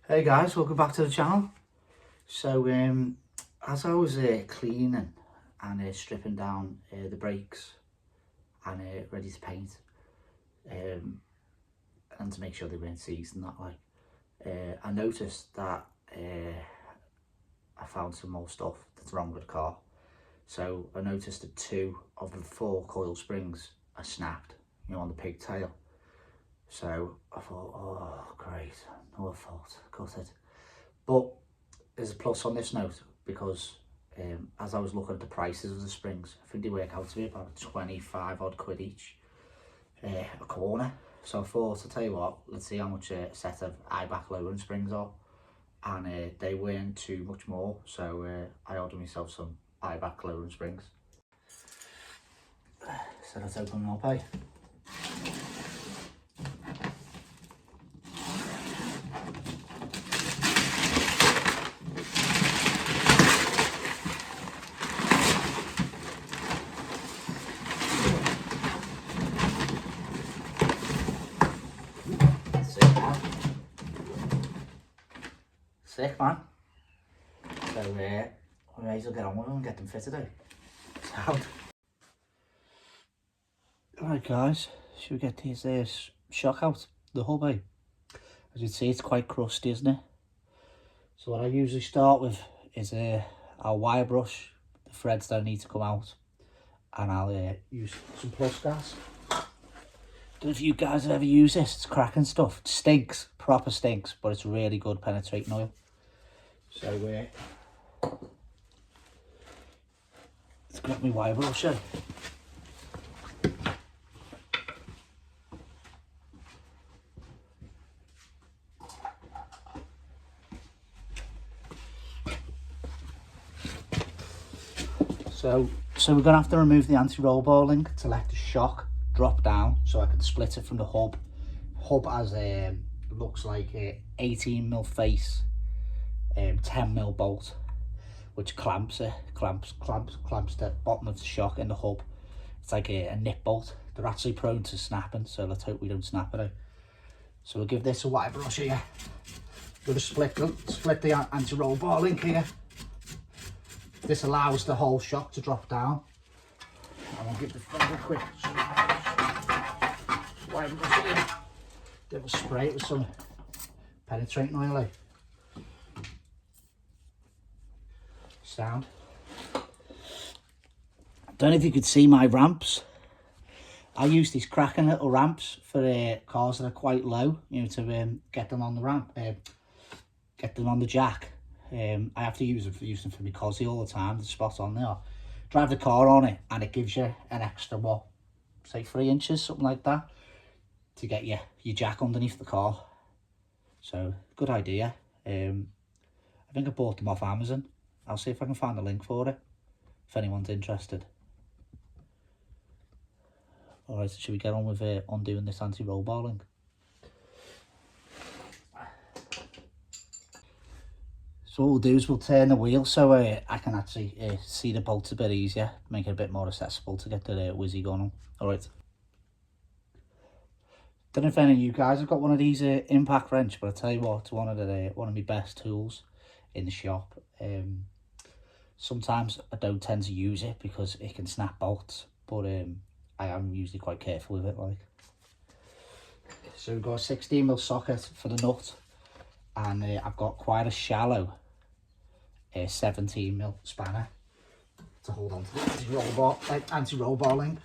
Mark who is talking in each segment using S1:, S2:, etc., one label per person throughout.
S1: Hey guys, welcome back to the channel. So as I was cleaning and stripping down the brakes and ready to paint and to make sure they weren't seized and that, like I noticed that I found some more stuff that's wrong with the car. So I noticed that 2 of the 4 coil springs are snapped, you know, on the pigtail. So I thought, oh great, no fault, cut it. But there's a plus on this note, because as I was looking at the prices of the springs, I think they work out to be about 25 odd quid each a corner. So I thought, I'll tell you what, let's see how much a set of eye-back lowering springs are. And they weren't too much more, so I ordered myself some eye-back lowering springs. So let's open them up, eh? Sick, man. So we may as well get on with them and get them fitted out. So, alright guys, should we get these shock out the hub, eh? As you can see, it's quite crusty, isn't it? So what I usually start with is I'll wire brush the threads that I need to come out, and I'll use some plus gas. Don't know if you guys have ever used this. It's cracking stuff. It stinks, proper stinks, but it's really good penetrating oil. So let's grab my wire brush. So we're gonna have to remove the anti-roll bar link to let the shock drop down, so I can split it from the hub. Hub has looks like a 18mm face, 10mm bolt, which clamps the bottom of the shock in the hub. It's like a nip bolt. They're actually prone to snapping, so let's hope we don't snap it out. So we'll give this a wire brush here. We're gonna split the anti-roll bar link here. This allows the whole shock to drop down. And I'll give the front a quick wire brush here. Then we'll spray it with some penetrating oil. Like. Sound. Don't know if you could see my ramps. I use these cracking little ramps for cars that are quite low, you know, to get them on the ramp, get them on the jack. I have to use them for my cosy all the time. The spot on there. Drive the car on it, and it gives you an extra, what, say 3 inches, something like that, to get your jack underneath the car. So good idea. I think I bought them off Amazon. I'll see if I can find a link for it, if anyone's interested. Alright, should we get on with undoing this anti-roll bar link? So what we'll do is we'll turn the wheel so I can actually see the bolts a bit easier, make it a bit more accessible to get the whizzy gun on. Alright. Don't know if any of you guys have got one of these impact wrench, but I tell you what, it's one of my best tools in the shop. Sometimes I don't tend to use it because it can snap bolts, but I am usually quite careful with it. Like, so we've got a 16mm socket for the nut, and I've got quite a shallow 17mm spanner to hold on to the anti-roll bar link.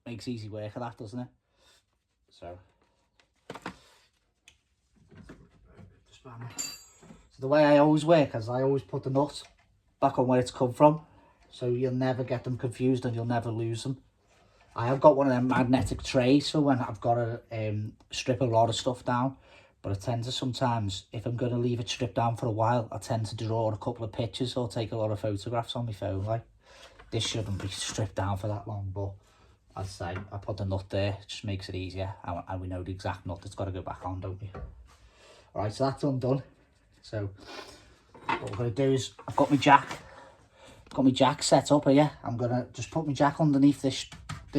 S1: Makes easy work of that, doesn't it? So the way I always work is I always put the nut back on where it's come from, so you'll never get them confused and you'll never lose them. I have got one of them magnetic trays for when I've got to strip a lot of stuff down, but I tend to sometimes, if I'm going to leave it stripped down for a while, I tend to draw a couple of pictures or take a lot of photographs on my phone. Like, this shouldn't be stripped down for that long, but as I say, I put the nut there, it just makes it easier, and we know the exact nut that's got to go back on, don't we? Alright, so that's undone. So what we're going to do is, I've got my jack got my jack set up here. I'm gonna just put my jack underneath this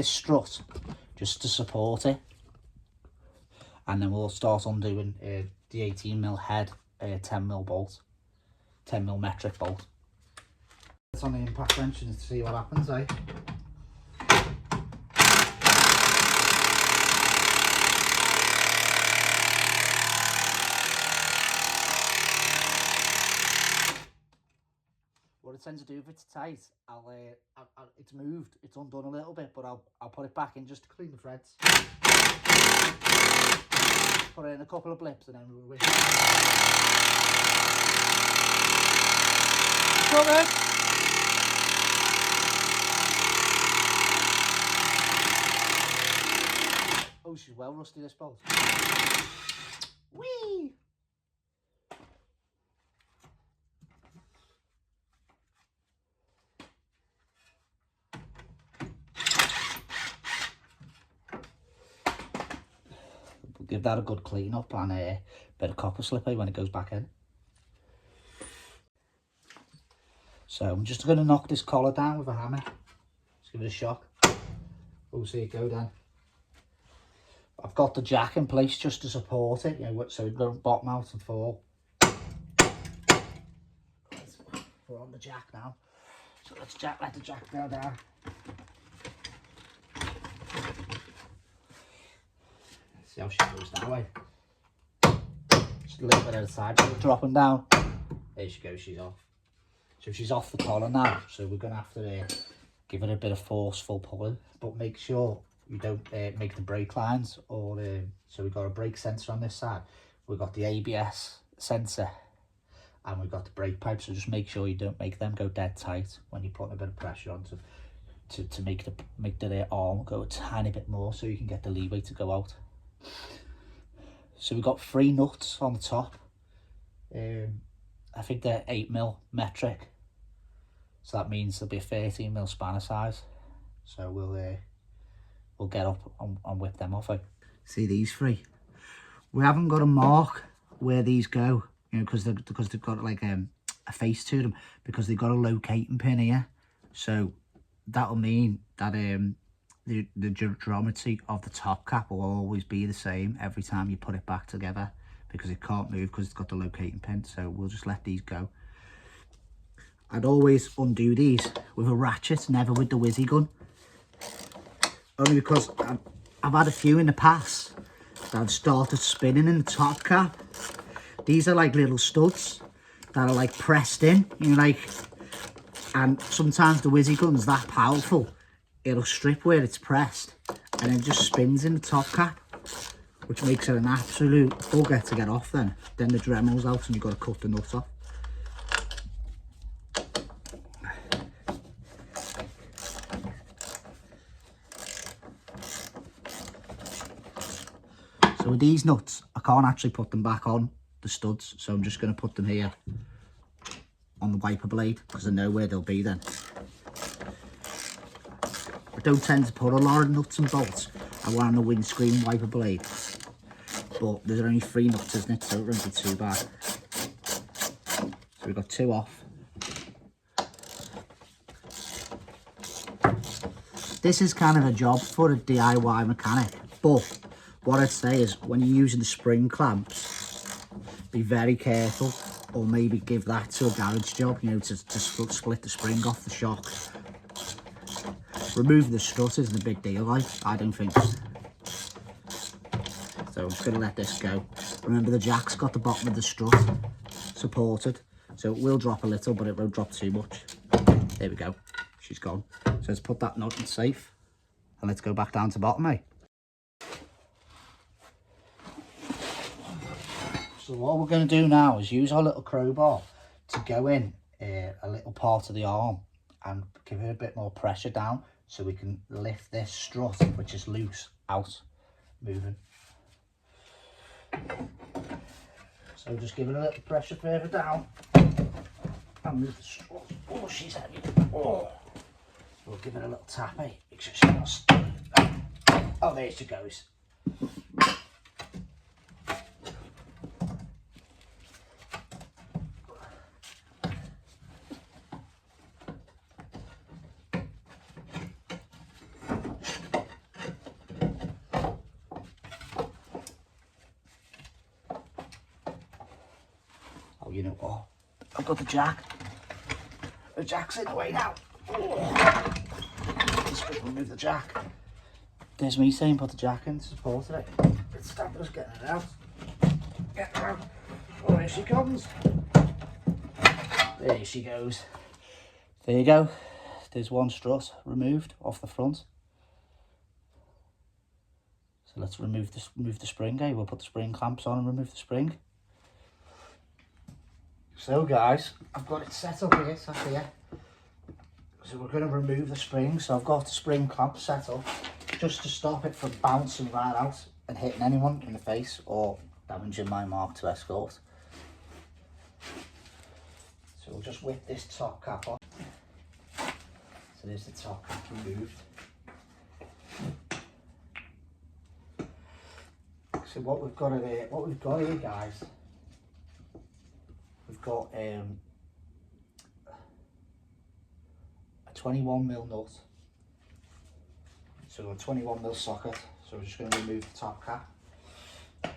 S1: strut just to support it, and then we'll start undoing the 18mm head 10mm bolt, 10mm metric bolt. It's on the impact wrench and to see what happens, eh? What I tend to do if it's tight, it's moved, it's undone a little bit, but I'll put it back in just to clean the threads. Put it in a couple of blips and then we'll whip it. Oh, she's well rusty, this bolt. Whee! We'll give that a good clean up and a bit of copper slipper when it goes back in. So I'm just going to knock this collar down with a hammer. Just give it a shock. We'll see it go down. I've got the jack in place just to support it, you know, so it don't bottom out and fall. We're on the jack now, so let the jack go down. See how she goes that way. Just a little bit at a side, dropping down. There she goes, she's off. So she's off the collar now, so we're going to have to give it a bit of forceful pulling, but make sure you don't make the brake lines, or so we've got a brake sensor on this side, we've got the ABS sensor, and we've got the brake pipe, so just make sure you don't make them go dead tight when you're putting a bit of pressure on to make the arm go a tiny bit more so you can get the leeway to go out. So we've got 3 nuts on the top. I think they're 8mm metric, so that means there'll be a 13mm spanner size. So we'll get up and whip them off. See these 3? We haven't got a mark where these go, you know, because they've got like a face to them, because they've got a locating pin here. So that'll mean that the geometry of the top cap will always be the same every time you put it back together, because it can't move because it's got the locating pin. So we'll just let these go. I'd always undo these with a ratchet, never with the whizzy gun. Only because I've had a few in the past that have started spinning in the top cap. These are like little studs that are like pressed in, you know, like, and sometimes the whizzy gun's that powerful, it'll strip where it's pressed and it just spins in the top cap, which makes it an absolute bugger to get off then. Then the Dremel's out and you've got to cut the nut off. So with these nuts, I can't actually put them back on the studs, so I'm just going to put them here on the wiper blade because I know where they'll be then. I don't tend to put a lot of nuts and bolts. I want on the windscreen wiper blade, but there's only 3 nuts, isn't it? So it won't be too bad. So we've got 2 off. This is kind of a job for a DIY mechanic, but what I'd say is when you're using the spring clamps, be very careful, or maybe give that to a garage job, you know, to split the spring off the shock. Removing the strut isn't a big deal, like, I don't think. So I'm just going to let this go. Remember, the jack's got the bottom of the strut supported, so it will drop a little, but it won't drop too much. There we go, she's gone. So let's put that nut in safe, and let's go back down to bottom, eh? So what we're going to do now is use our little crowbar to go in a little part of the arm and give it a bit more pressure down so we can lift this strut, which is loose, out, moving. So just give it a little pressure further down and move the strut. Oh, she's heavy. Oh. We'll give it a little tap, eh? Make sure she's not stuck. Oh, there she goes. you know. Oh, I've got the jack. The jack's in the way now. Oh. Just remove the jack. There's me saying put the jack in to support it. It's just getting it out. Get her out. Oh, here she comes. There she goes. There you go. There's one strut removed off the front. So let's remove the spring, eh? We'll put the spring clamps on and remove the spring. So guys, I've got it set up here, it's here. So we're going to remove the spring. So I've got the spring clamp set up just to stop it from bouncing right out and hitting anyone in the face or damaging my Mark II Escort. So we'll just whip this top cap off. So there's the top cap removed. So what we've got here, guys, we've got a 21mm nut. So a 21mm socket. So we're just going to remove the top cap.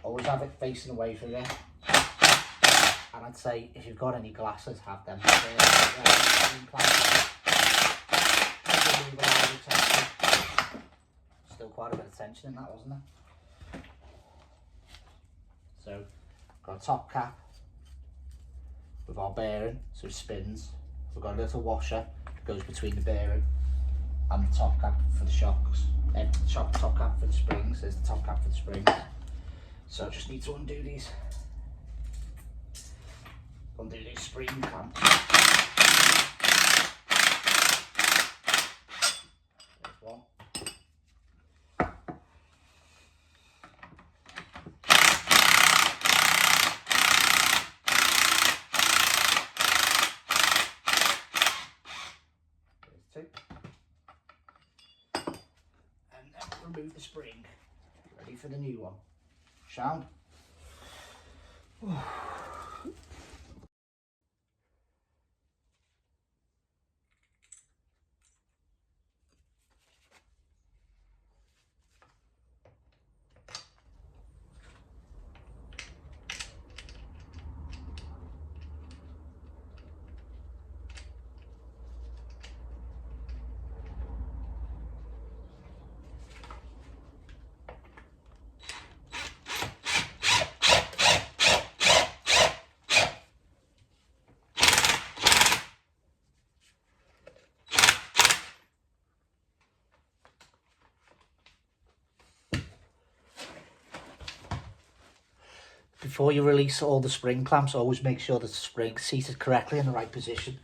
S1: Always have it facing away from you. And I'd say if you've got any glasses, have them. Still quite a bit of tension in that, wasn't there? So, got a top cap with our bearing, so it spins. We've got a little washer that goes between the bearing and the top cap for the shocks. And the top cap for the springs. There's the top cap for the springs. So I just need to undo these spring clamps. There's one. There's two. And then remove the spring. Ready for the new one. Sound? Before you release all the spring clamps, always make sure that the spring is seated correctly in the right position.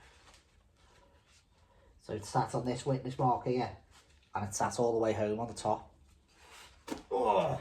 S1: So it's sat on this witness marker here, and it's sat all the way home on the top. Oh.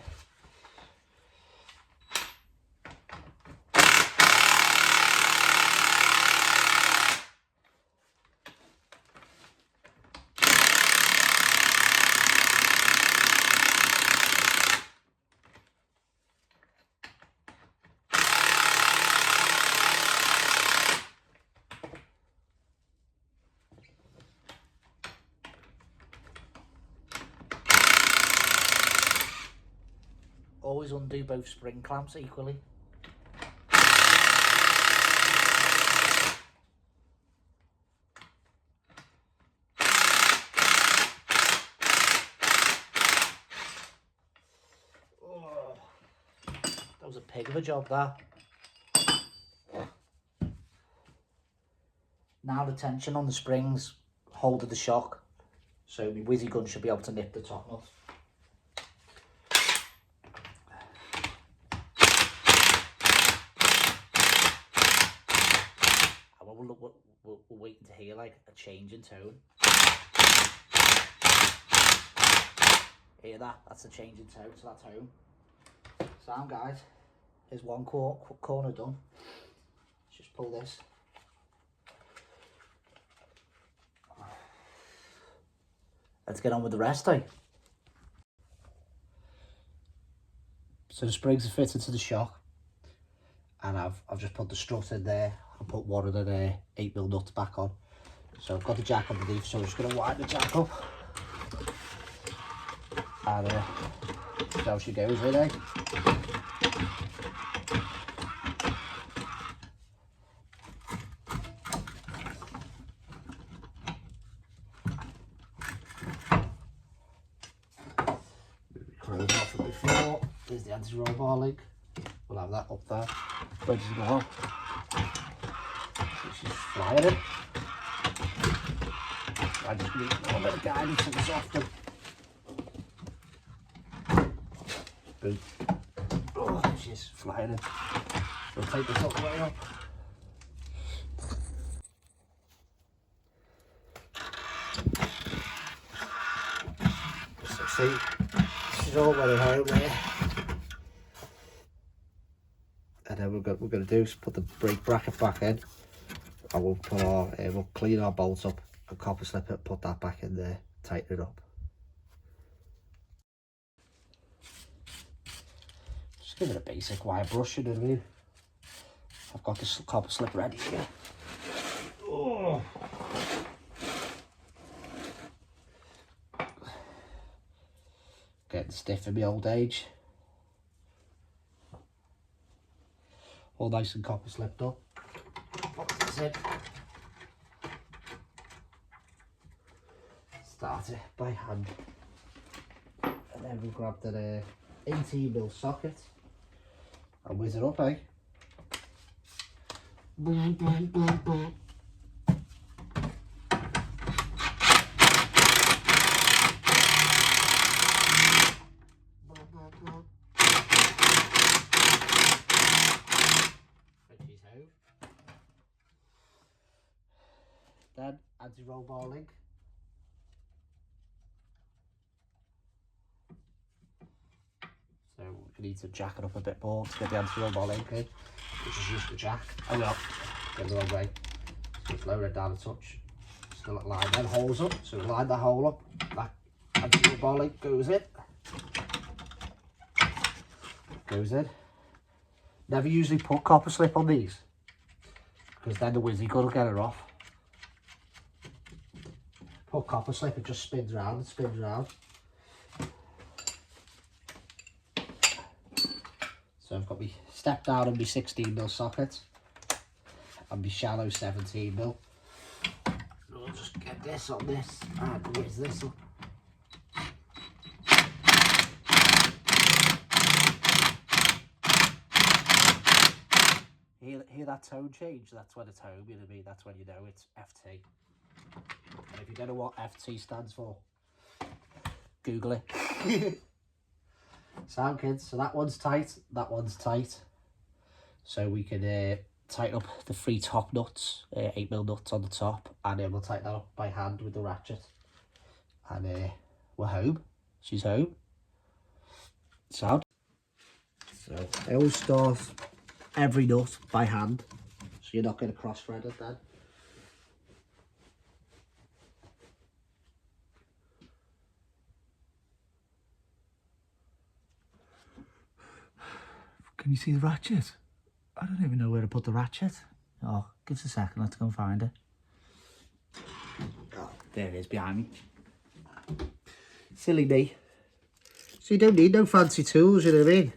S1: Always undo both spring clamps equally. Oh, that was a pig of a job, that. Now the tension on the springs holding the shock, so my whizzy gun should be able to nip the top nut. We're waiting to hear like a change in tone. Hear that? That's a change in tone, so that's home. Sound, guys. Here's one corner done. Let's just pull this. Let's get on with the rest, eh? So the springs are fitted to the shock, and I've just put the strut in there. I put one of the 8mm nuts back on. So I've got the jack underneath, so I'm just going to wind the jack up. And see how she goes, really.
S2: before. There's the anti-roll bar link. We'll have that up there, ready to go. So she's flying it. I just need a little bit of guidance to this often. Boom. Oh, she's flying it. We'll take this all the way up. So see, she's all running home there. And then we're going to do is put the brake bracket back in, and we'll put our we'll clean our bolts up and copper slip it, put that back in there, tighten it up. Just give it a basic wire brush, you know what I mean? I've got this copper slip ready here. Oh. Getting stiff in my old age. All nice and copper slipped up. That's it. Start it by hand. And then we grab the 18mm socket and whiz it up, eh? Boom, boom, boom, boom. Then anti-roll bar link. So we need to jack it up a bit more to get the anti-roll bar link in, which is just the jack. Oh no, get the wrong way. So just lower it down a touch. Still line them holes up. So line that hole up. That anti-roll bar link goes in. Goes in. Never usually put copper slip on these, because then the whizzy gun will get it off. Put copper slip, it just spins round and spins round. So I've got my step down and my 16mm socket and my shallow 17mm. I'll just get this on this and whiz this up. Hear that tone change? That's when it's home, you know what I mean? That's when you know it's FT. And if you don't know what FT stands for, Google it. Sound, kids? So that one's tight, that one's tight. So we can tighten up the 3 top nuts, 8mm nuts on the top, and then we'll tighten that up by hand with the ratchet. And we're home. She's home. Sound? So I always start every nut by hand, so you're not going to cross thread it then. Can you see the ratchet? I don't even know where to put the ratchet. Oh, give us a second, let's go and find it. Oh, there it is behind me. Silly me. So you don't need no fancy tools, you know what I mean?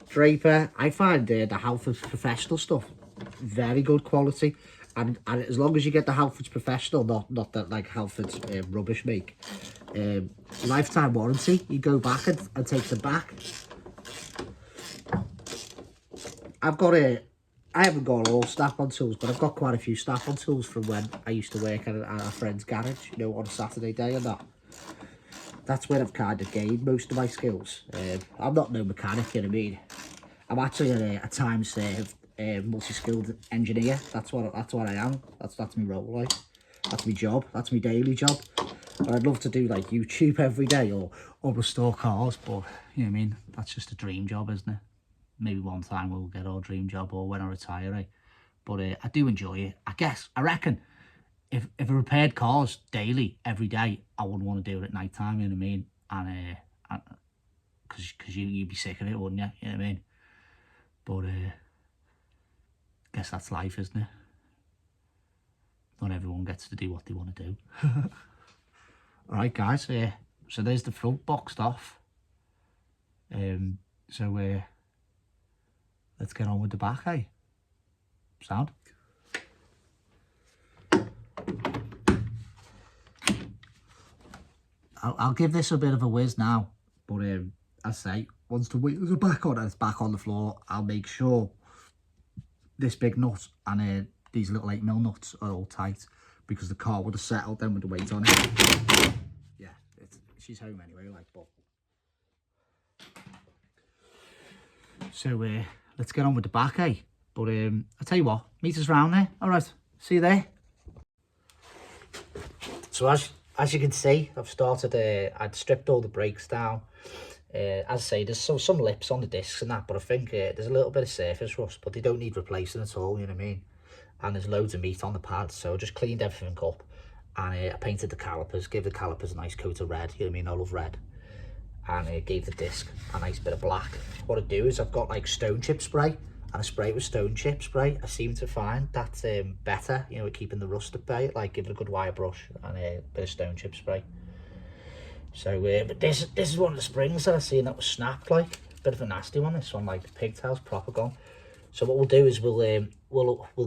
S2: Draper, I find the Halfords Professional stuff very good quality, and as long as you get the Halfords Professional, not that like Halfords rubbish make, lifetime warranty, you go back and take them back. I haven't got all snap-on tools, but I've got quite a few snap-on tools from when I used to work at a friend's garage, you know, on a Saturday day and that. That's where I've kind of gained most of my skills. I'm not no mechanic, you know what I mean? I'm actually a time-served, multi-skilled engineer. That's what I am. That's my role, like. That's my job. That's my daily job. And I'd love to do like YouTube every day or restore cars, but you know what I mean? That's just a dream job, isn't it? Maybe one time we'll get our dream job, or when I retire, eh? But I do enjoy it. I reckon if I repaired cars daily, every day, I wouldn't want to do it at night time, you know what I mean? And because you'd be sick of it, wouldn't you? You know what I mean? But I guess that's life, isn't it? Not everyone gets to do what they want to do. All right, guys. So there's the front boxed off. So let's get on with the back, eh? Sound? I'll give this a bit of a whiz now, but as I say, once the wheels are back on and it's back on the floor, I'll make sure this big nut and these little 8mm nuts are all tight, because the car would have settled then with the weight on it. Yeah, she's home anyway, like, but. So let's get on with the back, eh? But I'll tell you what, meet us round there. All right, see you there. So as you can see, I've started, I'd stripped all the brakes down. As I say, there's some lips on the discs and that, but I think there's a little bit of surface rust, but they don't need replacing at all, you know what I mean? And there's loads of meat on the pads, so I just cleaned everything up, and I painted the calipers, gave the calipers a nice coat of red, you know what I mean, I love red. And gave the disc a nice bit of black. What I do is I've got like stone chip spray, and I spray it with stone chip spray. I seem to find that's better, you know, at keeping the rust at bay. Like, give it a good wire brush and a bit of stone chip spray. So but this is one of the springs that I seen that was snapped, like a bit of a nasty one. This one, like the pigtail's proper gone. So what we'll do is we'll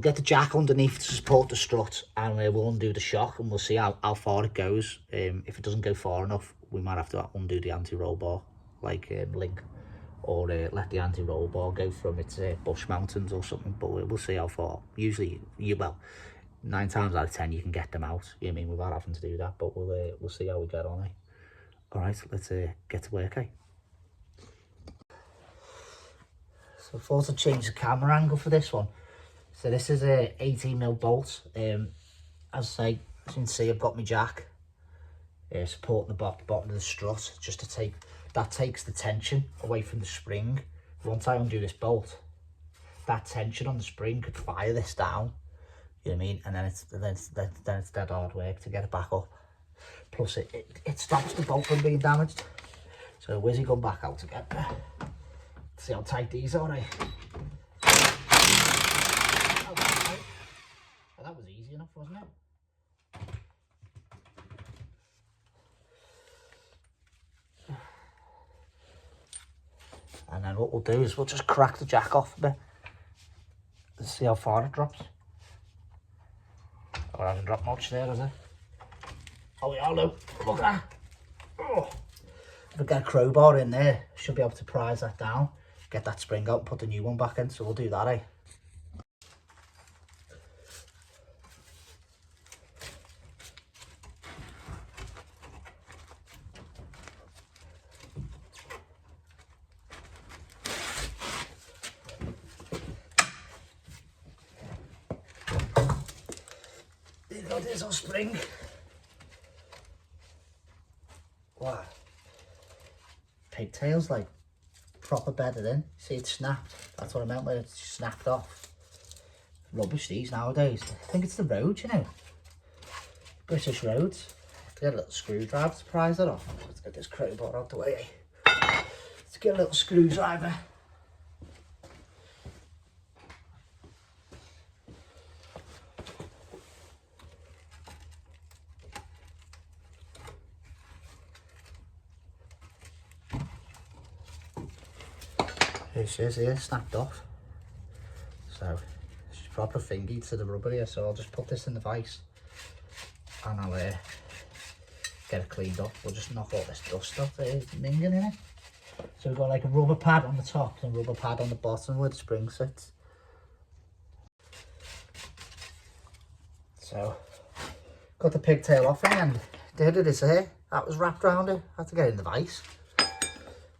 S2: get the jack underneath to support the strut, and we'll undo the shock, and we'll see how far it goes. If it doesn't go far enough, we might have to undo the anti-roll bar, like link, or let the anti-roll bar go from its bush mountains or something. But we'll see how far. Usually, well, 9 times out of 10 you can get them out, you know what I mean, without having to do that. But we'll see how we get on, eh? All right, let's get to work, eh? So I thought I'd change the camera angle for this one. So this is a 18mm bolt. As I say, as you can see, I've got my jack supporting the bottom of the strut, just to takes the tension away from the spring. Once I undo this bolt, that tension on the spring could fire this down, you know what I mean, and then it's dead hard work to get it back up. Plus it stops the bolt from being damaged. So where's he gone back out again? See how tight these are, eh? Oh, that was easy enough, wasn't it? And then what we'll do is we'll just crack the jack off a bit and see how far it drops. Oh, it hasn't dropped much there, has it? Oh, yeah, look at that. Oh. If I get a crowbar in there, I should be able to prise that down, get that spring out and put the new one back in. So we'll do that, eh? There you go, there's our spring. Wow. Pigtails like proper bedded in. See, it's snapped. That's what I meant when it's snapped off. Rubbish these nowadays. I think it's the road, you know. British roads. Get a little screwdriver to prise it off. Let's get this crowbar out the way. Let's get a little screwdriver. Here she is here, snapped off. So she's proper fingy to the rubber here, so I'll just put this in the vise and I'll get it cleaned up. We'll just knock all this dust off there, minging in it. So we've got like a rubber pad on the top and a rubber pad on the bottom where the spring sits. So got the pigtail off in the end. There it is here. That was wrapped around it. I had to get it in the vise.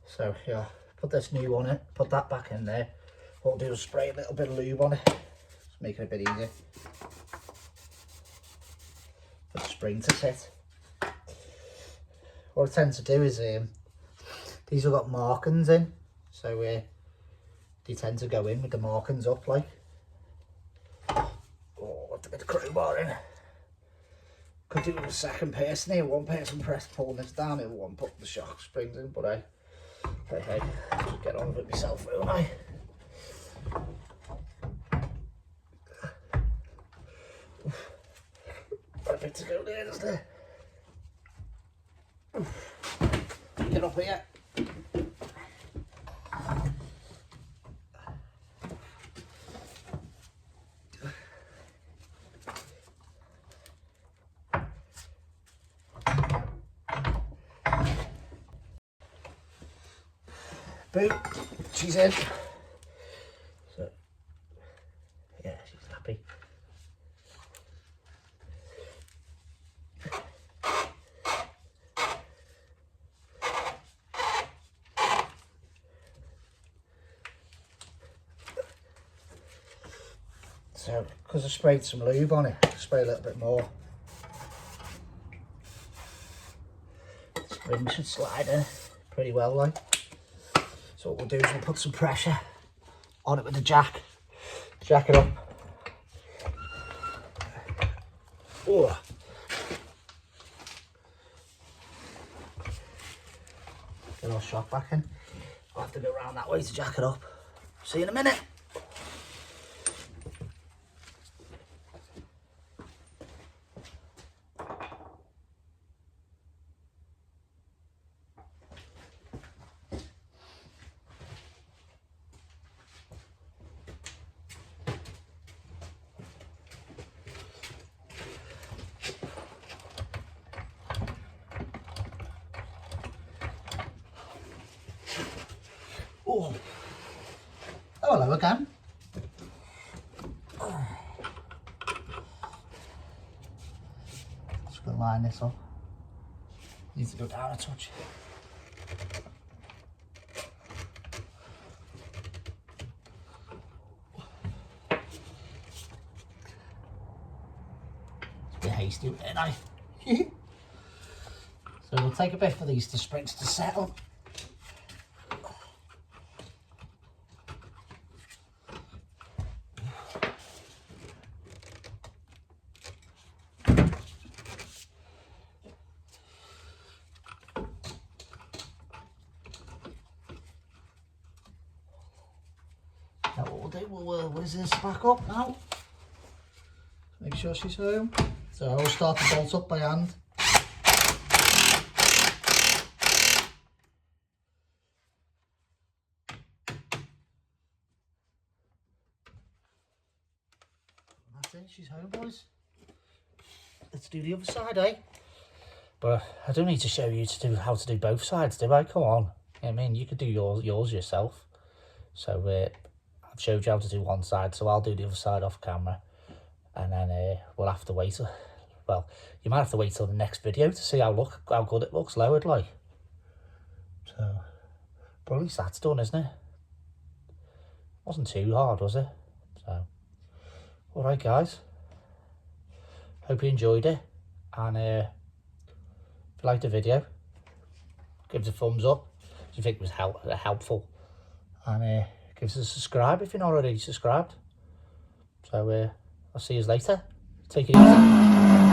S2: So yeah. Put this new on it, put that back in there. What we'll do is spray a little bit of lube on it, just make it a bit easier for the spring to sit. What I tend to do is, these have got markings in, so they tend to go in with the markings up, like. Oh, got a bit of crowbar in. Could do it with a second person here, one person pulling this down, the other one putting the shock springs in, but hey, just get on with it myself, won't I? Got a bit to go there, doesn't there? Get up here. Boom, she's in. So, yeah, she's happy. So, because I sprayed some lube on it, spray a little bit more. The spring should slide in pretty well, like. So what we'll do is we'll put some pressure on it with the jack it up. Oh. Get our shock back in. I'll have to go around that way to jack it up. See you in a minute. Oh, hello again. Just gonna line this up. Needs to go down a touch. It's a bit hasty, ain't I? So we'll take a bit for these springs to settle. Now what we'll do, we'll whiz this back up now. Make sure she's home. So I'll start to bolt up by hand. That's it, she's home, boys. Let's do the other side, eh? But I don't need to show you how to do both sides, do I? Come on. I mean, you could do yours yourself. So I've showed you how to do one side, so I'll do the other side off camera. And then we'll have to wait. Well, you might have to wait till the next video to see how good it looks lowered, like. So, but at least that's done, isn't it? Wasn't too hard, was it? So, alright guys. Hope you enjoyed it. And if you liked the video, give us a thumbs up if you think it was helpful. And give us a subscribe if you're not already subscribed. So, I'll see you later. Take it easy.